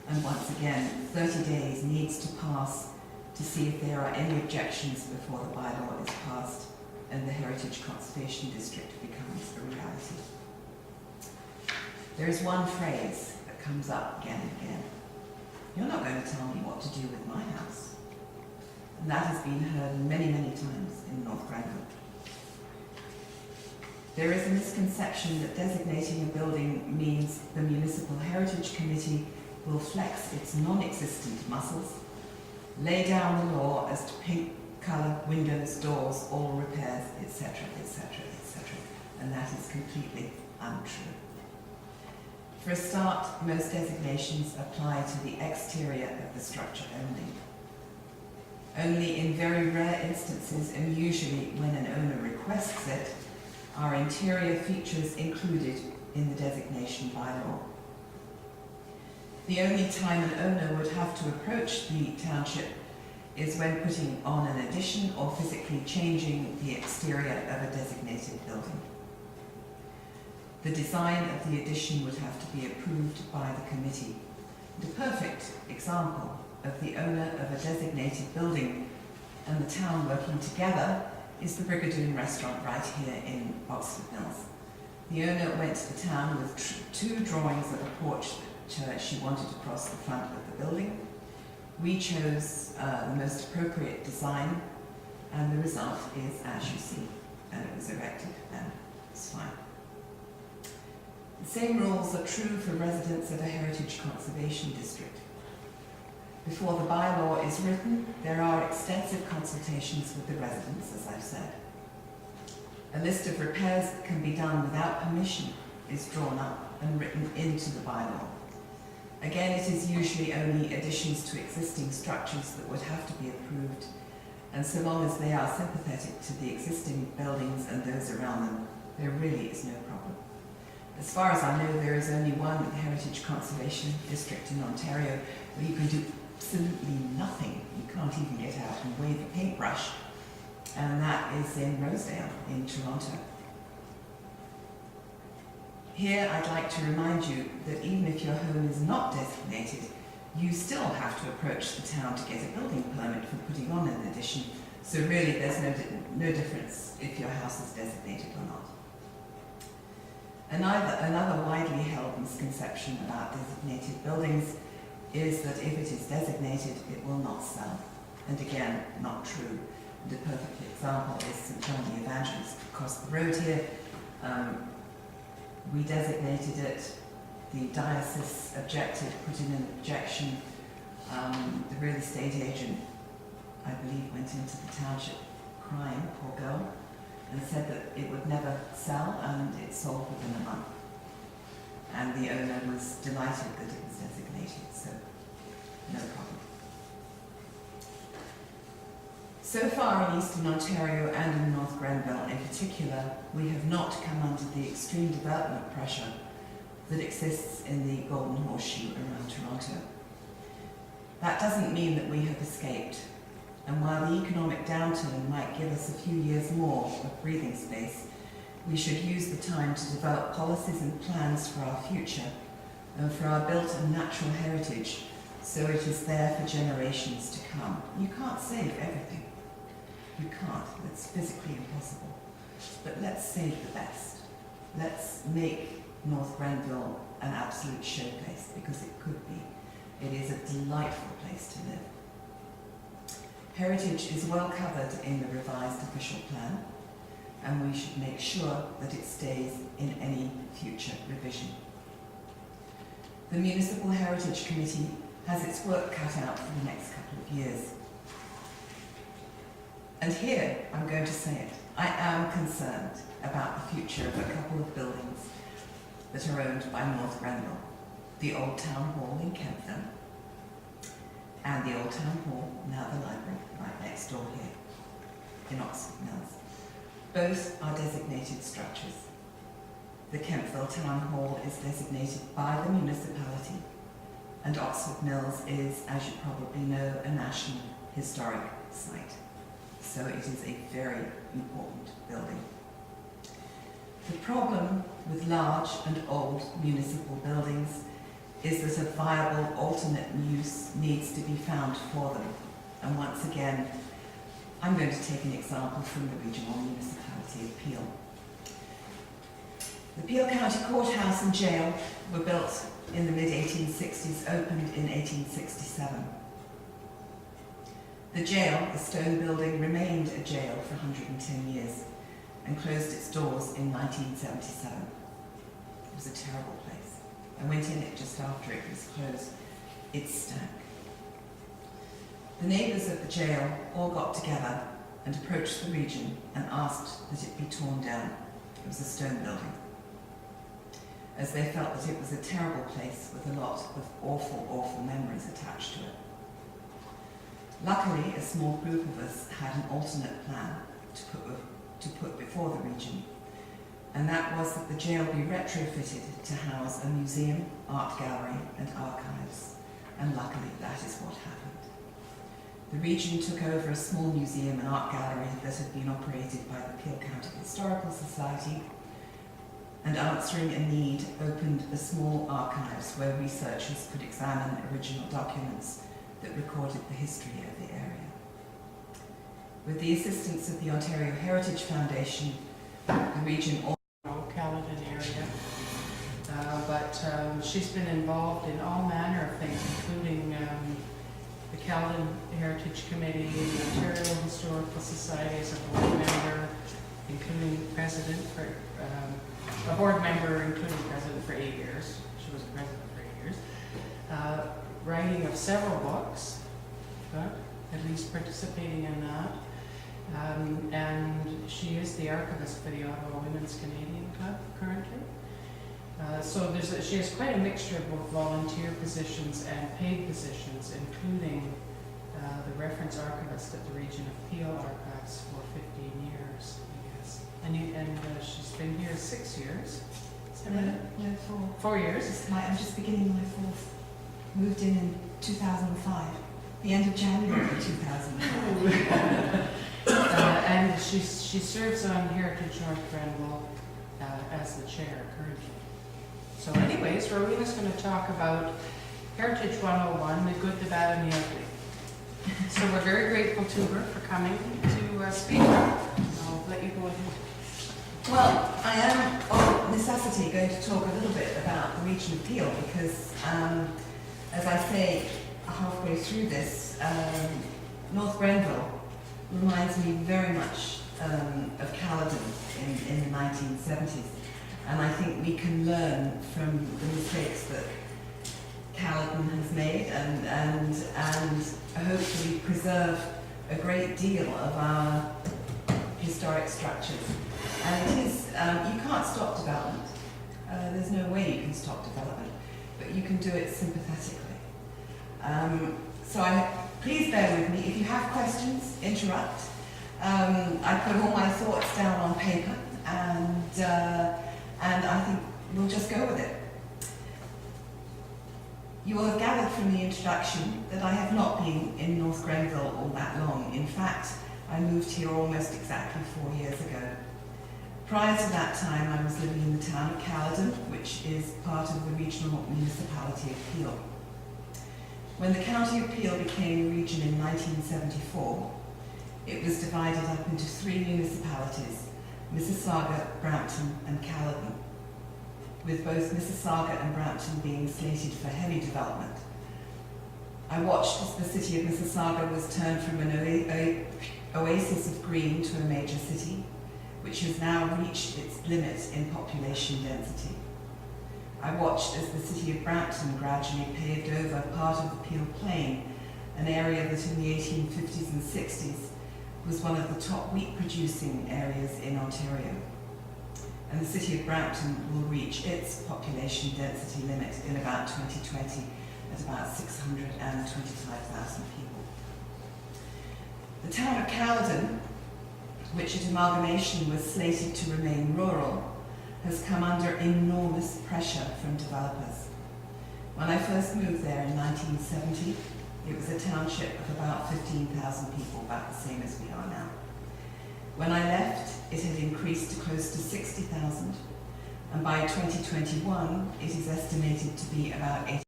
And once again, 30 days needs to pass to see if there are any objections before the bylaw is passed and the Heritage Conservation District becomes a reality. There is one phrase that comes up again and again. You're not going to tell me what to do with my house. And that has been heard many, many times in North Grenville. There is a misconception that designating a building means the Municipal Heritage Committee will flex its non-existent muscles, lay down the law as to paint, colour, windows, doors, all repairs, etc., etc., etc. And that is completely untrue. For a start, most designations apply to the exterior of the structure only. Only in very rare instances, and usually when an owner requests it, are interior features included in the designation bylaw. The only time an owner would have to approach the township is when putting on an addition or physically changing the exterior of a designated building. The design of the addition would have to be approved by the committee. The perfect example of the owner of a designated building and the town working together is the Brigadoon restaurant right here in Oxford Mills. The owner went to the town with two drawings of a porch that she wanted to cross the front of the building. We chose the most appropriate design, and the result is as you see, and it was erected and it's fine. The same rules are true for residents of a heritage conservation district. Before the bylaw is written, there are extensive consultations with the residents, as I've said. A list of repairs that can be done without permission is drawn up and written into the bylaw. Again, it is usually only additions to existing structures that would have to be approved, and so long as they are sympathetic to the existing buildings and those around them, there really is no problem. As far as I know, there is only one Heritage Conservation District in Ontario where you can do absolutely nothing. You can't even get out and wave a paintbrush, and that is in Rosedale in Toronto. Here I'd like to remind you that even if your home is not designated, you still have to approach the town to get a building permit for putting on an addition, so really there's no difference if your house is designated or not. Another widely held misconception about designated buildings is that if it is designated, it will not sell. And again, not true. The perfect example is St. John the Evangelist across the road here. We designated it, the diocese objected, put in an objection. The real estate agent, I believe, went into the township crying, poor girl, and said that it would never sell, and it sold within a month. And the owner was delighted that it was designated, so no problem. So far in Eastern Ontario and in North Grenville in particular, we have not come under the extreme development pressure that exists in the Golden Horseshoe around Toronto. That doesn't mean that we have escaped, and while the economic downturn might give us a few years more of breathing space, we should use the time to develop policies and plans for our future and for our built and natural heritage, so it is there for generations to come. You can't save everything. You can't. It's physically impossible. But let's save the best. Let's make North Grenville an absolute showplace, because it could be. It is a delightful place to live. Heritage is well covered in the revised official plan, and we should make sure that it stays in any future revision. The Municipal Heritage Committee has its work cut out for the next couple of years. And here, I'm going to say it, I am concerned about the future of a couple of buildings that are owned by North Grenville. The Old Town Hall in Grenville, and the Old Town Hall, now the library, right next door here in Oxford Mills. Both are designated structures. The Grenville Town Hall is designated by the municipality, and Oxford Mills is, as you probably know, a National Historic Site. So it is a very important building. The problem with large and old municipal buildings is that a viable alternate use needs to be found for them. And once again, I'm going to take an example from the Regional Municipality of Peel. The Peel County Courthouse and Jail were built in the mid-1860s, opened in 1867. The jail, the stone building, remained a jail for 110 years and closed its doors in 1977. It was a terrible place. I went in it just after it was closed. It stank. The neighbours of the jail all got together and approached the region and asked that it be torn down. It was a stone building, as they felt that it was a terrible place with a lot of awful, awful memories attached to it. Luckily, a small group of us had an alternate plan to put before the region, and that was that the jail be retrofitted to house a museum, art gallery and archives, and luckily that is what happened. The region took over a small museum and art gallery that had been operated by the Peel County Historical Society, and answering a need, opened a small archives where researchers could examine original documents that recorded the history of the area. With the assistance of the Ontario Heritage Foundation, the region Caledon area, but she's been involved in all manner of things, including the Caledon Heritage Committee, the Ontario Historical Society as a board member, including president for a board member, including president for 8 years. She was president for 8 years. Writing of several books, at least participating in that. And she is the archivist for the Ottawa Women's Canadian Club currently. So she has quite a mixture of both volunteer positions and paid positions, including the reference archivist at the Region of Peel Archives for 15 years, I guess. And she's been here 6 years. No, 4 years. I'm just beginning my fourth. Moved in 2005, the end of January 2005. And she serves on Heritage North Grenville as the chair currently. So anyways, Rowena's going to talk about Heritage 101, the good, the bad, and the ugly. So we're very grateful to her for coming to speak. I'll let you go ahead. Well, I am, of necessity, going to talk a little bit about the region of Peel because, as I say halfway through this, North Grenville reminds me very much of Caledon in the 1970s. And I think we can learn from the mistakes that Caledon has made and hopefully preserve a great deal of our historic structures. And it is, you can't stop development. There's no way you can stop development, but you can do it sympathetically. Please bear with me. If you have questions, interrupt. I put all my thoughts down on paper, and I think we'll just go with it. You will have gathered from the introduction that I have not been in North Grenville all that long. In fact, I moved here almost exactly 4 years ago. Prior to that time, I was living in the town of Caledon, which is part of the Regional Municipality of Peel. When the County of Peel became a region in 1974, it was divided up into 3 municipalities, Mississauga, Brampton and Caledon, with both Mississauga and Brampton being slated for heavy development. I watched as the city of Mississauga was turned from an oasis of green to a major city, which has now reached its limit in population density. I watched as the city of Brampton gradually paved over part of the Peel Plain, an area that in the 1850s and 60s was one of the top wheat producing areas in Ontario. And the city of Brampton will reach its population density limit in about 2020 at about 625,000 people. The town of Caledon, which at amalgamation was slated to remain rural, has come under enormous pressure from developers. When I first moved there in 1970, it was a township of about 15,000 people, about the same as we are now. When I left, it had increased to close to 60,000, and by 2021, it is estimated to be about 80,000.